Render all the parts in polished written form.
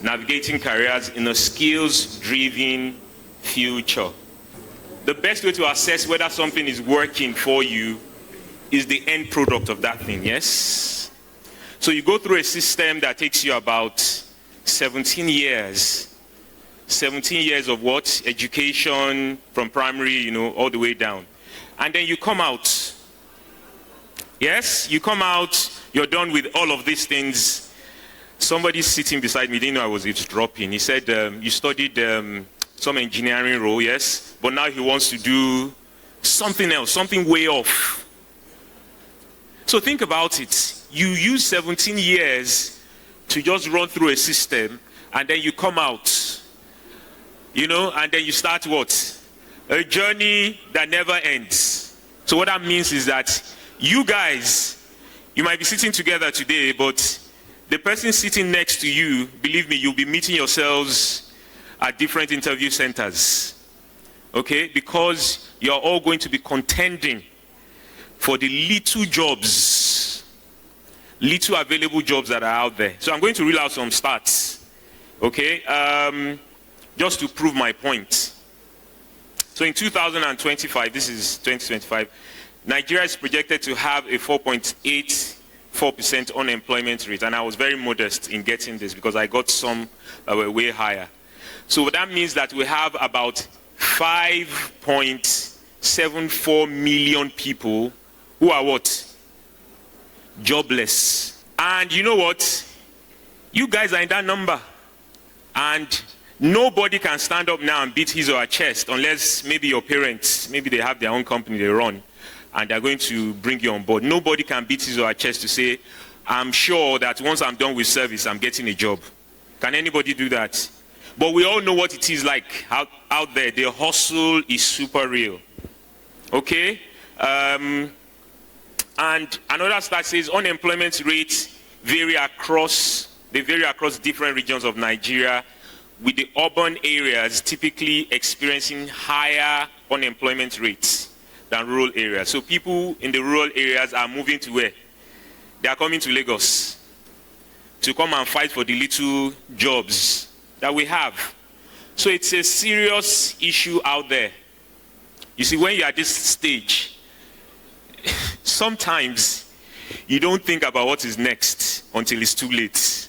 navigating careers in a skills-driven future. The best way to assess whether something is working for you is the end product of that thing, yes? So you go through a system that takes you about 17 years. 17 years of what? Education from primary, all the way down. And then you come out. Yes, you come out, you're done with all of these things. Somebody's sitting beside me, didn't know I was eavesdropping. He said, you studied some engineering role, yes, but now he wants to do something else, something way off. So think about it. You use 17 years to just run through a system, and then you come out, and then you start what? A journey that never ends. So what that means is that you guys, you might be sitting together today, but the person sitting next to you, believe me, you'll be meeting yourselves at different interview centers. Okay? Because you're all going to be contending for the little available jobs that are out there. So I'm going to reel out some stats. Okay? Just to prove my point. So in 2025, this is 2025, Nigeria is projected to have a 4.84% unemployment rate, and I was very modest in getting this because I got some that were way higher. So that means that we have about 5.74 million people who are what? Jobless. And you know what? You guys are in that number. And nobody can stand up now and beat his or her chest unless maybe your parents, maybe they have their own company they run, and they're going to bring you on board. Nobody can beat his or her chest to say, I'm sure that once I'm done with service, I'm getting a job. Can anybody do that? But we all know what it is like out there. The hustle is super real. Okay? And another stat says unemployment rates vary across different regions of Nigeria, with the urban areas typically experiencing higher unemployment rates than rural areas. So people in the rural areas are moving to where? They are coming to Lagos to come and fight for the little jobs that we have. So it's a serious issue out there. You see, when you're at this stage, sometimes you don't think about what is next until it's too late.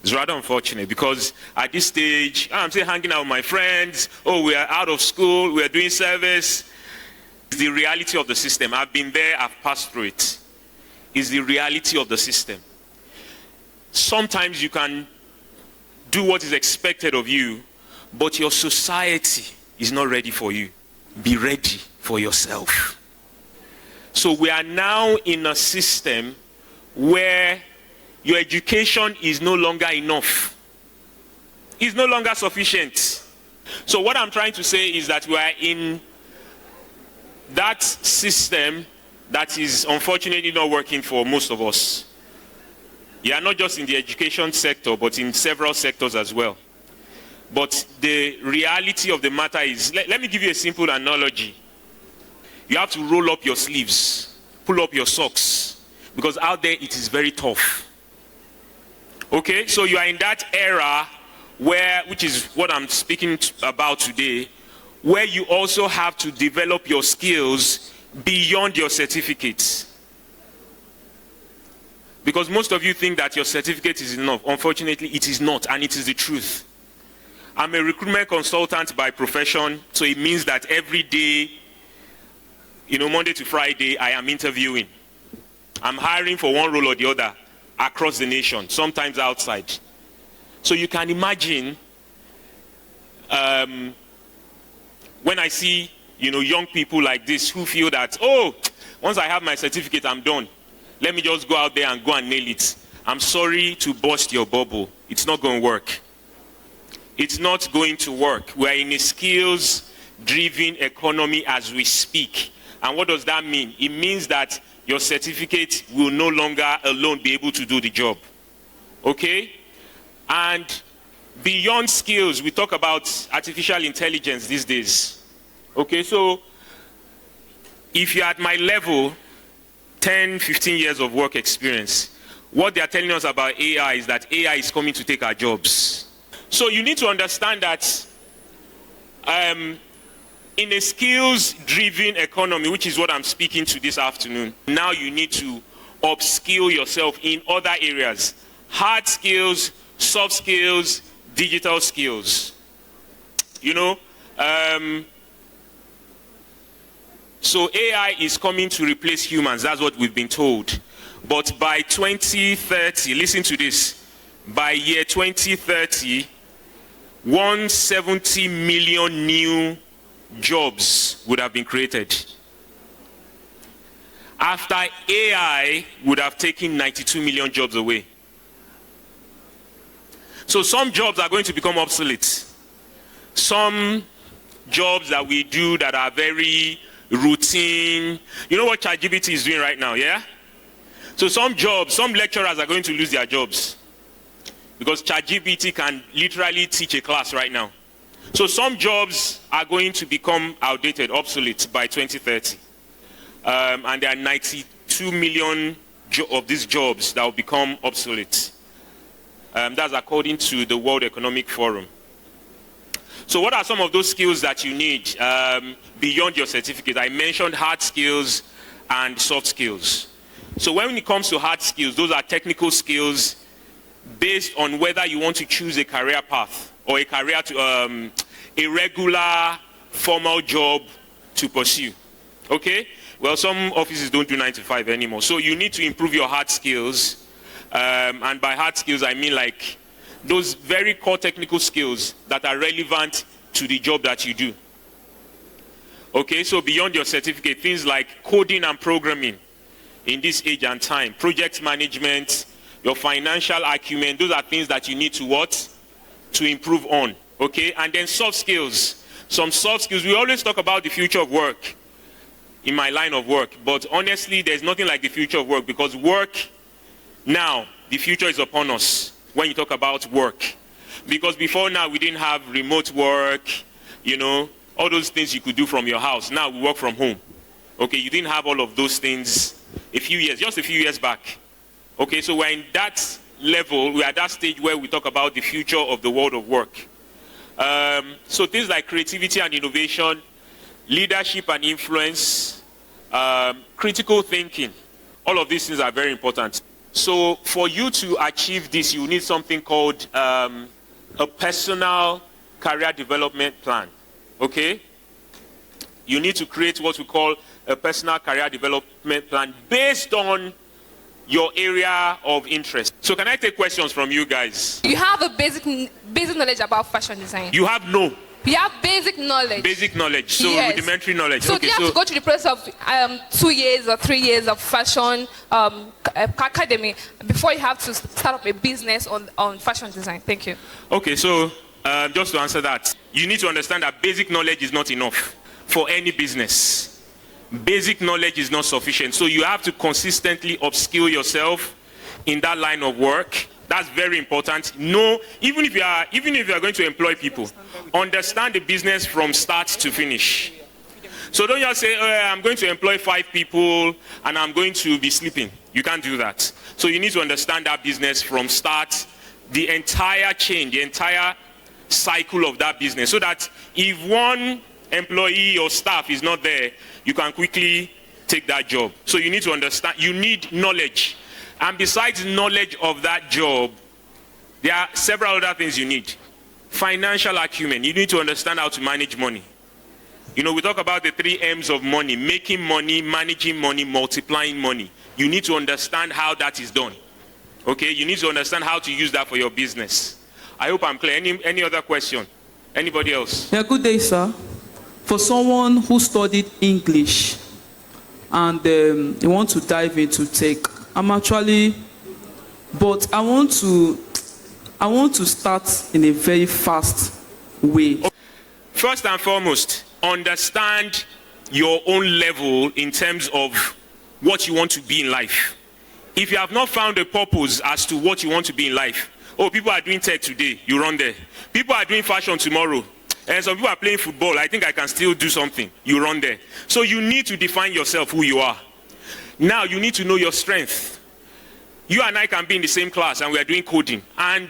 It's rather unfortunate because at this stage, I'm still hanging out with my friends. Oh, we are out of school, we are doing service. It's the reality of the system. I've been there, I've passed through it. It's the reality of the system. Sometimes you can do what is expected of you, but your society is not ready for you. Be ready for yourself. So we are now in a system where your education is no longer enough. It's no longer sufficient. So what I'm trying to say is that we are in that system that is unfortunately not working for most of us. Yeah, not just in the education sector, but in several sectors as well. But the reality of the matter is, let me give you a simple analogy. You have to roll up your sleeves, pull up your socks, because out there it is very tough. Okay, so you are in that era which is what I'm speaking about today, where you also have to develop your skills beyond your certificates. Because most of you think that your certificate is enough. Unfortunately, it is not, and it is the truth. I'm a recruitment consultant by profession, so it means that every day, Monday to Friday, I am interviewing. I'm hiring for one role or the other across the nation, sometimes outside. So you can imagine when I see, young people like this who feel that, oh, once I have my certificate, I'm done. Let me just go out there and go and nail it. I'm sorry to burst your bubble. It's not going to work. It's not going to work. We're in a skills-driven economy as we speak. And what does that mean? It means that your certificate will no longer alone be able to do the job. Okay? And beyond skills, we talk about artificial intelligence these days. Okay, so if you're at my level, 10, 15 years of work experience, what they are telling us about AI is that AI is coming to take our jobs. So you need to understand that in a skills-driven economy, which is what I'm speaking to this afternoon, now you need to upskill yourself in other areas. Hard skills, soft skills, digital skills. You know, so AI is coming to replace humans. That's what we've been told. But by 2030, listen to this, by year 2030, 170 million new jobs would have been created. After AI would have taken 92 million jobs away. So some jobs are going to become obsolete. Some jobs that we do that are very routine. You know what ChatGPT is doing right now, yeah? So some jobs, some lecturers are going to lose their jobs because ChatGPT can literally teach a class right now. So some jobs are going to become outdated, obsolete by 2030. And there are 92 million of these jobs that will become obsolete. That's according to the World Economic Forum. So what are some of those skills that you need beyond your certificate? I mentioned hard skills and soft skills. So when it comes to hard skills, those are technical skills based on whether you want to choose a career path or a career to a regular formal job to pursue. Okay? Well, some offices don't do 9 to 5 anymore. So you need to improve your hard skills. And by hard skills, I mean like those very core technical skills that are relevant to the job that you do. Okay, so beyond your certificate, things like coding and programming in this age and time, project management, your financial acumen, those are things that you need to what? To improve on. Okay, and then soft skills. Some soft skills, we always talk about the future of work in my line of work, but honestly, there's nothing like the future of work because work now, the future is upon us when you talk about work. Because before now, we didn't have remote work, you know, all those things you could do from your house. Now we work from home. Okay, you didn't have all of those things just a few years back. Okay, so we're in that level, we're at that stage where we talk about the future of the world of work. So things like creativity and innovation, leadership and influence, critical thinking, all of these things are very important. So for you to achieve this, you need something called a personal career development plan, okay? You need to create what we call a personal career development plan based on your area of interest. So can I take questions from you guys? You have a basic knowledge about fashion design. You have no. You have basic knowledge. Basic knowledge, so yes. Rudimentary knowledge. So okay, do you have to go through the process of 2 years or 3 years of fashion academy before you have to start up a business on fashion design? Thank you. Okay, so just to answer that, you need to understand that basic knowledge is not enough for any business. Basic knowledge is not sufficient, so you have to consistently upskill yourself in that line of work. That's very important. No, even if you are going to employ people, understand the business from start to finish. So don't just say, I'm going to employ 5 people and I'm going to be sleeping. You can't do that. So you need to understand that business from start, the entire chain, the entire cycle of that business, so that if one employee or staff is not there, you can quickly take that job. So you need to understand, you need knowledge. And besides knowledge of that job, there are several other things you need. Financial acumen. You need to understand how to manage money. You know, we talk about the 3 M's of money: making money, managing money, multiplying money. You need to understand how that is done. Okay, you need to understand how to use that for your business. I hope I'm clear. Any other question? Anybody else? Yeah, good day, sir. For someone who studied English and they want to dive into tech, but I want to start in a very fast way. First and foremost, understand your own level in terms of what you want to be in life. If you have not found a purpose as to what you want to be in life, people are doing tech today, you run there. People are doing fashion tomorrow, and some people are playing football. I think I can still do something. You run there. So you need to define yourself, who you are. Now you need to know your strength. You and I can be in the same class and we are doing coding. And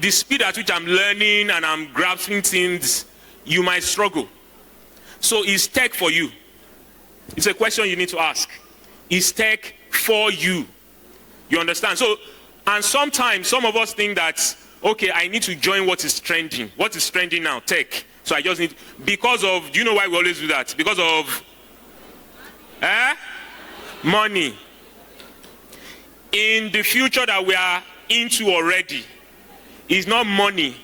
the speed at which I'm learning and I'm grasping things, you might struggle. So is tech for you? It's a question you need to ask. Is tech for you? You understand? So, and sometimes some of us think that, okay, I need to join what is trending. What is trending now? Tech. So I just need, because of, do you know why we always do that? Because of money. In the future that we are into already, it's not money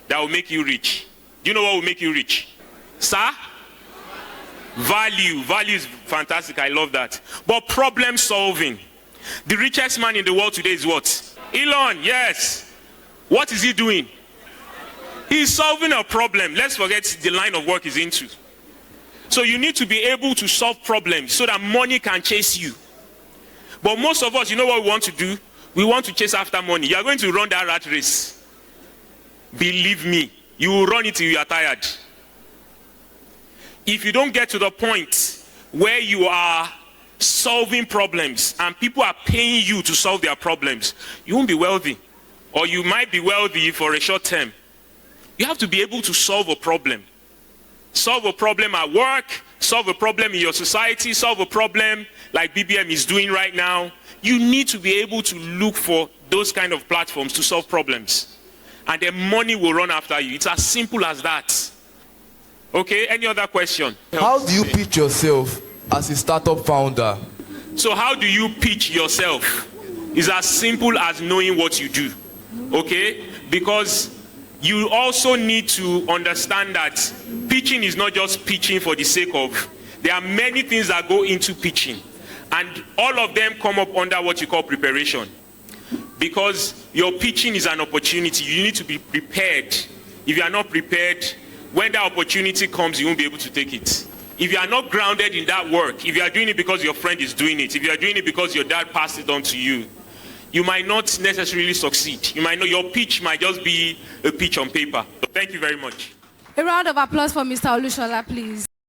that will make you rich. Do you know what will make you rich? Sir? Value is fantastic. I love that. But problem solving. The richest man in the world today is what? Elon, yes. What is he doing? He's solving a problem. Let's forget the line of work he's into. So you need to be able to solve problems so that money can chase you. But most of us, you know what we want to do? We want to chase after money. You are going to run that rat race. Believe me, you will run it till you are tired. If you don't get to the point where you are solving problems and people are paying you to solve their problems, you won't be wealthy. Or you might be wealthy for a short term. You have to be able to solve a problem. Solve a problem at work, solve a problem in your society, solve a problem like BBM is doing right now. You need to be able to look for those kind of platforms to solve problems. And then money will run after you. It's as simple as that. Okay, any other question? How do you pitch yourself as a startup founder? So how do you pitch yourself? It's as simple as knowing what you do. Okay? Because you also need to understand that pitching is not just pitching for the sake of. There are many things that go into pitching. And all of them come up under what you call preparation. Because your pitching is an opportunity. You need to be prepared. If you are not prepared, when that opportunity comes, you won't be able to take it. If you are not grounded in that work, if you are doing it because your friend is doing it, if you are doing it because your dad passed it on to you, you might not necessarily succeed. You might know your pitch might just be a pitch on paper. So thank you very much. A round of applause for Mr. Olushola, please.